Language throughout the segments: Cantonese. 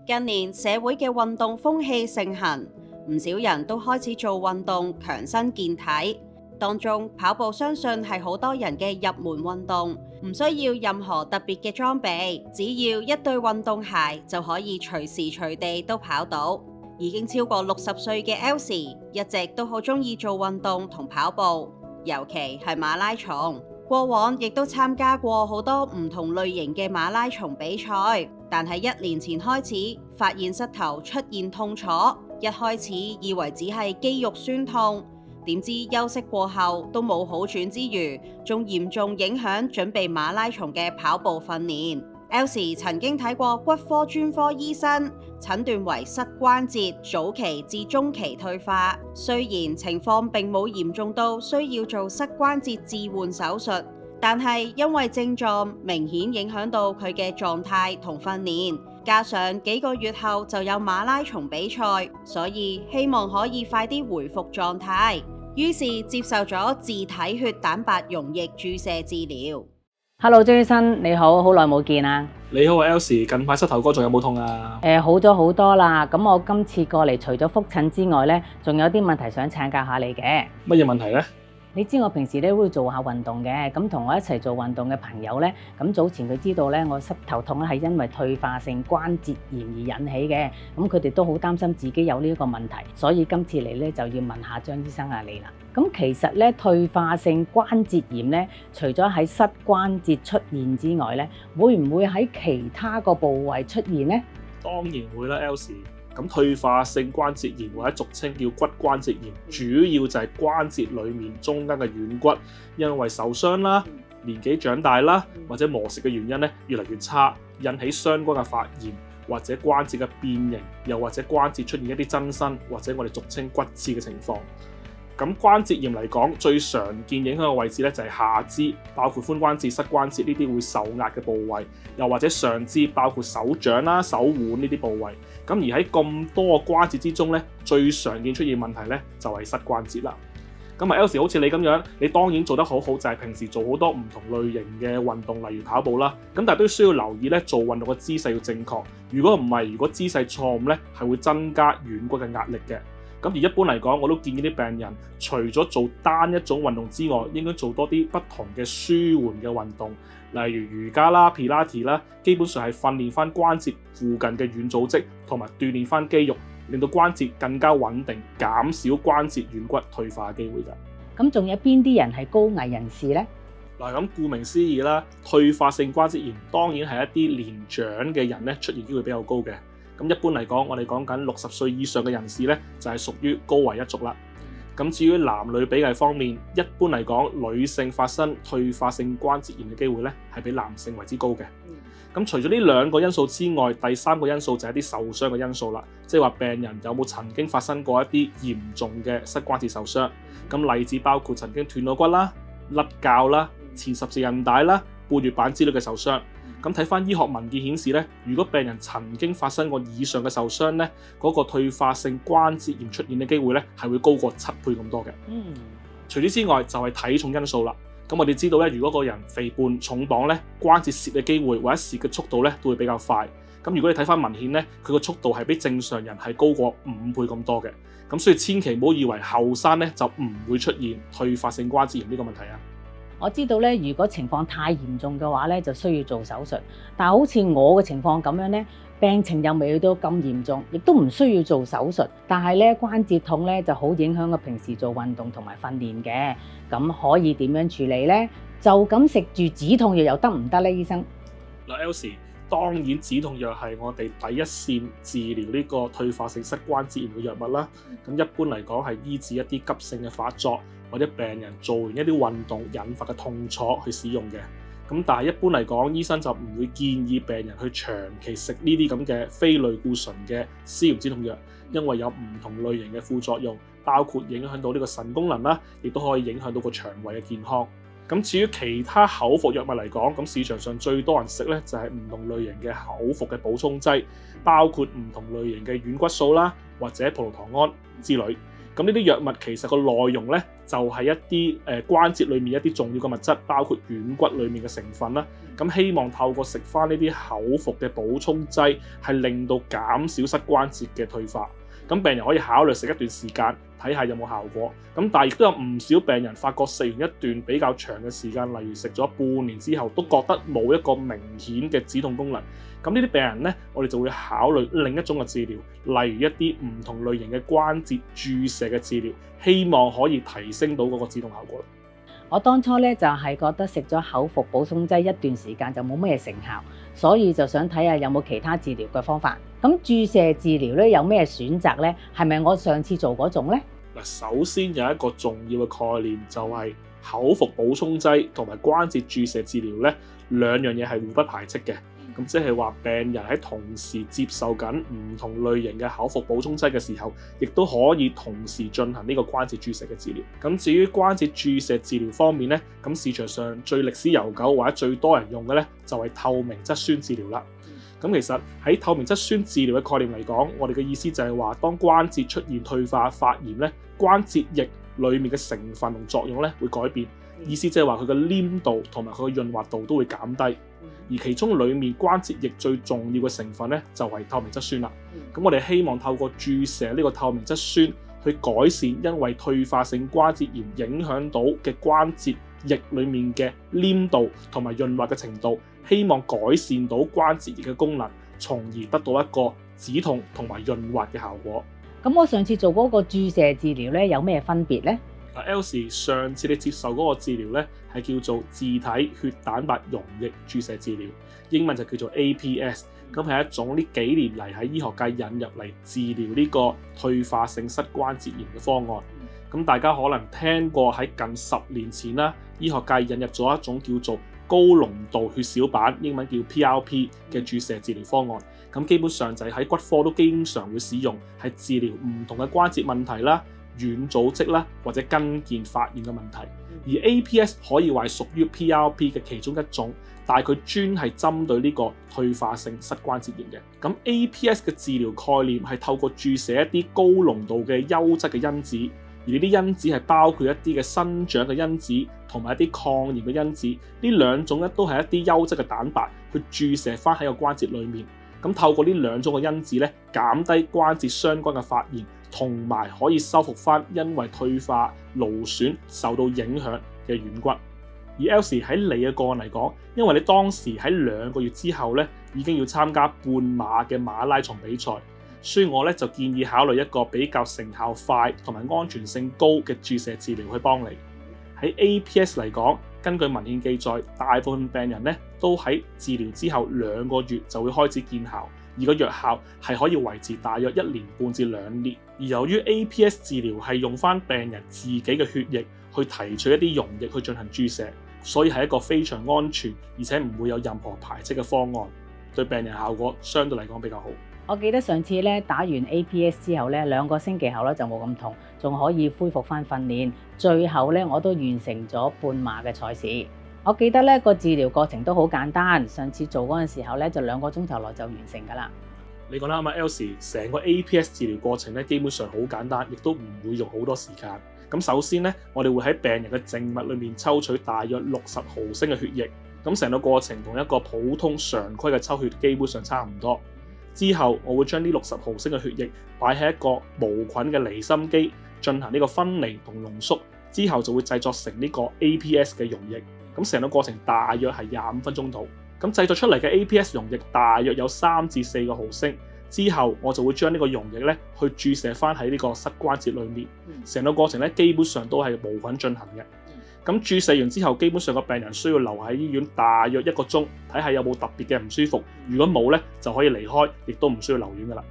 近年社會嘅運動風氣盛行，唔少人都開始做運動強身健體。當中跑步相信係好多人嘅入門運動，唔需要任何特別嘅裝備，只要一對運動鞋就可以隨時隨地都跑到。已經超過60歲嘅 Elsie 一直都好鍾意做運動同跑步，尤其係馬拉松。過往亦都參加過好多唔同類型嘅馬拉松比賽，但係1年前開始發現膝頭出現痛楚，一開始以為只係肌肉痠痛，點知休息過後都冇好轉之餘，仲嚴重影響準備馬拉松嘅跑步訓練。Elsie 曾經睇過骨科專科醫生，診斷為膝關節早期至中期退化。雖然情況並冇嚴重到需要做膝關節置換手術，但係因為症狀明顯影響到佢嘅狀態同訓練，加上幾個月後就有馬拉松比賽，所以希望可以快啲回復狀態，於是接受咗自體血蛋白溶液注射治療。Hello， 張醫生你好，好耐冇見啊！你好啊 ，Elsie， 近排膝頭哥仲有冇痛啊？好咗好多啦。咁我今次過嚟除咗覆診之外呢，仲有啲問題想請教下你嘅。乜嘢問題呢？你知我平時咧會做下運動嘅，咁同我一齊做運動嘅朋友呢，咁早前佢知道呢，我膝頭痛咧係因為退化性關節炎而引起嘅，咁佢哋都好擔心自己有呢一個問題，所以今次嚟呢就要問下張醫生你啦。咁其實咧退化性關節炎咧，除咗喺膝關節出現之外咧，會唔會喺其他個部位出現呢？當然會啦 ，Elsie。咁退化性關節炎或者俗稱叫骨關節炎，主要就係關節裡面中間嘅軟骨因為受傷啦、年紀長大啦或者磨蝕嘅原因咧越嚟越差，引起相關嘅發炎或者關節嘅變形，又或者關節出現一啲增生或者我哋俗稱骨刺嘅情況。咁關節炎嚟講，最常見影響嘅位置咧就係下肢，包括髖關節、膝關節呢啲會受壓嘅部位，又或者上肢，包括手掌啦、手腕呢啲部位。咁而喺咁多個關節之中咧，最常見出現問題咧就係膝關節啦。咁啊 Elsie 好似你咁樣，你當然做得好好，就係平時做好多唔同類型嘅運動，例如跑步啦。咁但係都需要留意咧，做運動嘅姿勢要正確。如果唔係，如果姿勢錯誤咧，係會增加軟骨嘅壓力嘅。咁而一般嚟講，我都建議啲病人除咗做單一種運動之外，應該做多啲不同嘅舒緩嘅運動，例如瑜伽啦、皮拉提啦，基本上係訓練翻關節附近嘅軟組織，同埋鍛鍊翻肌肉，令到關節更加穩定，減少關節軟骨退化嘅機會㗎。咁仲有邊啲人係高危人士呢？嗱，咁顧名思義啦，退化性關節炎當然係一啲年長嘅人咧出現機會比較高嘅。咁一般嚟講，我哋講緊60歲以上嘅人士咧，就係屬於高危一族啦。咁至於男女比例方面，一般嚟講，女性發生退化性關節炎嘅機會咧，係比男性為之高嘅。咁除咗呢兩個因素之外，第三個因素就係一啲受傷嘅因素啦，即係話病人有冇曾經發生過一啲嚴重嘅膝關節受傷。咁例子包括曾經斷咗骨啦、甩臼啦、前十字韌帶啦、半月板之類嘅受傷。咁睇翻醫學文件顯示咧，如果病人曾經發生過以上嘅受傷咧，嗰個退化性關節炎出現嘅機會咧，係會高過7倍咁多嘅。除此之外就係體重因素啦。咁我哋知道咧，如果個人肥胖重磅咧，關節蝕嘅機會或者蝕嘅速度咧都會比較快。咁如果你睇翻文獻咧，佢個速度係比正常人係高過5倍咁多嘅。咁所以千祈唔好以為後生咧就唔會出現退化性關節炎呢個問題啊。我知道咧，如果情況太嚴重嘅話咧，就需要做手術。但係好似我嘅情況咁樣咧，病情又未去到咁嚴重，亦都唔需要做手術。但係咧關節痛咧就好影響我平時做運動同埋訓練嘅。咁可以點樣處理呢？就咁食住止痛藥又得唔得呢？醫生？嗱 ，Elsie， 當然止痛藥係我哋第一線治療呢個退化性膝關節炎嘅藥物啦。咁一般嚟講係醫治一啲急性嘅發作，或者病人做完一啲運動引發嘅痛楚去使用嘅。咁但係一般嚟講，醫生就唔會建議病人去長期食呢啲咁嘅非類固醇嘅消炎止痛藥，因為有唔同類型嘅副作用，包括影響到呢個腎功能啦，亦都可以影響到個腸胃嘅健康。咁至於其他口服藥物嚟講，咁市場上最多人食咧就係唔同類型嘅口服嘅補充劑，包括唔同類型嘅軟骨素啦，或者葡萄糖胺之類。咁呢啲藥物其實個內容呢，就係一啲關節裡面一啲重要嘅物質，包括軟骨裡面嘅成分啦。咁希望透過食翻呢啲口服嘅補充劑，係令到減少膝關節嘅退化。咁病人可以考慮食一段時間，睇下有冇效果。咁但係亦都有唔少病人發覺食完一段比較長嘅時間，例如食咗半年之後，都覺得冇一個明顯嘅止痛功能。咁呢啲病人呢，我哋就會考慮另一種嘅治療，例如一啲唔同類型嘅關節注射嘅治療，希望可以提升到嗰個止痛效果。我當初咧就係覺得食咗口服補充劑一段時間就冇乜嘢成效，所以就想睇下有冇其他治療嘅方法。咁注射治療咧有咩選擇呢？係咪我上次做嗰種呢？首先有一個重要嘅概念，就係口服補充劑同埋關節注射治療呢兩樣嘢係互不排斥嘅。咁即係話病人喺同時接受緊唔同類型嘅口服補充劑嘅時候，亦都可以同時進行呢個關節注射嘅治療。咁至於關節注射治療方面呢，咁市場上最歷史悠久或者最多人用嘅呢，就係透明質酸治療啦。咁其實喺透明質酸治療嘅概念嚟講，我哋嘅意思就係話，當關節出現退化發炎呢，關節液裡面嘅成分同作用呢會改變。意思即係話佢嘅黏度同埋佢嘅潤滑度都會減低，而其中裡面關節液最重要嘅成分呢，就係透明質酸啦。咁我哋希望透過注射呢個透明質酸去改善因為退化性關節炎影響到嘅關節液裡面嘅黏度同埋潤滑嘅程度，希望改善到關節液嘅功能，從而得到一個止痛同埋潤滑嘅效果。咁我上次做嗰個注射治療咧有咩分別呢？Elsie， 上次你接受嗰個治療咧係叫做自體血蛋白溶液注射治療，英文就叫做 APS。咁係一種呢幾年嚟喺醫學界引入嚟治療呢個退化性膝關節炎嘅方案。咁大家可能聽過喺近10年前啦，醫學界引入咗一種叫做高濃度血小板，英文叫 PRP 嘅注射治療方案。咁基本上就係喺骨科都經常會使用，係治療唔同嘅關節問題啦、軟組織啦或者跟腱發炎嘅問題。而 APS 可以話係屬於 PRP 嘅其中一種，但係佢專係針對呢個退化性膝關節炎嘅。咁 APS 嘅治療概念係透過注射一啲高濃度嘅優質嘅因子，而呢啲因子係包括一啲嘅生長嘅因子同埋一啲抗炎嘅因子。呢兩種咧都係一啲優質嘅蛋白去注射翻喺個關節裡面。咁透過呢兩種嘅因子咧，減低關節相關嘅發炎，同埋可以修復翻因為退化勞損受到影響嘅軟骨。而 Elsie 喺你嘅個案嚟講，因為你當時喺2個月之後咧已經要參加半馬嘅馬拉松比賽，所以我咧就建議考慮一個比較成效快同埋安全性高嘅注射治療去幫你。喺 APS 嚟講，根據文獻記載，大部分病人咧都喺治療之後2個月就會開始見效，而個藥效係可以維持大約1年半至2年。而由於 APS 治療係用翻病人自己嘅血液去提取一啲溶液去進行注射，所以係一個非常安全而且唔會有任何排斥嘅方案，對病人效果相對嚟講比較好。我記得上次咧打完 APS 之後咧2個星期後咧就冇咁痛，仲可以恢復翻訓練。最後咧我都完成咗半馬嘅賽事。我記得咧個治療過程都好簡單，上次做嗰陣時候咧就2個鐘頭內就完成㗎啦。你講得啱啊，Elsie， 成個 APS 治療過程咧基本上好簡單，亦都唔會用好多時間。咁首先咧，我哋會喺病人嘅靜脈裏面抽取大約60毫升嘅血液，咁成個過程同一個普通常規嘅抽血基本上差唔多。之後我會將呢60毫升嘅血液擺喺一個無菌嘅離心機進行呢個分離同濃縮，之後就會製作成呢個 APS 嘅溶液。咁成個過程大約係25分鐘度。咁製作出嚟嘅 APS 溶液大約有3至4個毫升。之後我就會將呢個溶液咧去注射翻喺呢個膝關節裏面。成個過程咧基本上都係無菌進行嘅。咁注射完之後，基本上個病人需要留喺醫院大約1個鐘，睇下有冇特別嘅唔舒服。如果冇咧，就可以離開，亦都唔需要留院噶啦。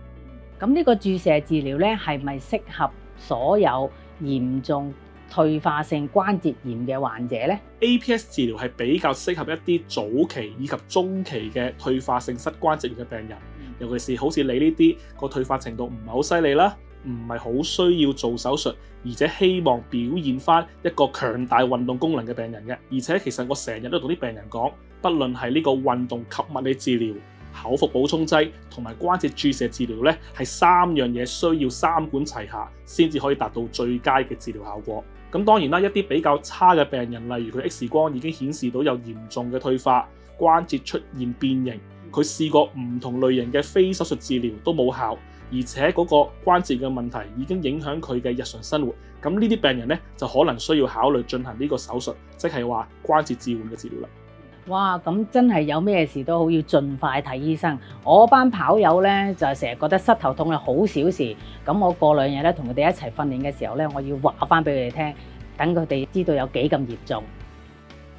咁呢個注射治療咧係咪適合所有嚴重退化性關節炎嘅患者呢？ APS 治療係比較適合一啲早期以及中期嘅退化性膝關節炎嘅病人，尤其是好似你呢啲個退化程度唔係好犀利啦，唔係好需要做手術，而且希望表現翻一個強大運動功能嘅病人嘅。而且其實我成日都同啲病人講，不論係呢個運動及物理治療、口服補充劑同埋關節注射治療咧，係3樣嘢需要三管齊下，先至可以達到最佳嘅治療效果。咁當然啦，一啲比較差嘅病人，例如佢 X 光已經顯示到有嚴重嘅退化，關節出現變形，佢試過唔同類型嘅非手術治療都冇效，而且嗰個關節嘅問題已經影響佢嘅日常生活。咁呢啲病人咧就可能需要考慮進行呢個手術，即係話關節置換嘅治療啦。哇！咁真係有咩事都好要盡快睇醫生。我班跑友咧就成日覺得膝頭痛係好小事，咁我過2日咧同佢哋一齊訓練嘅時候咧，我要話翻俾佢哋聽，等佢哋知道有幾咁嚴重。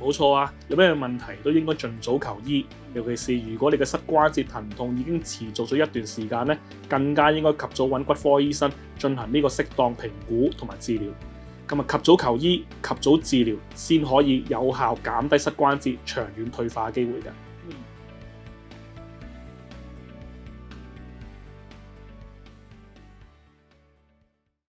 冇錯啊，有咩問題都應該盡早求醫，尤其是如果你嘅膝關節疼痛已經持續咗一段時間咧，更加應該及早揾骨科醫生進行呢個適當評估同埋治療。咁啊，及早求醫、及早治療，先可以有效減低膝關節長遠退化嘅機會嘅。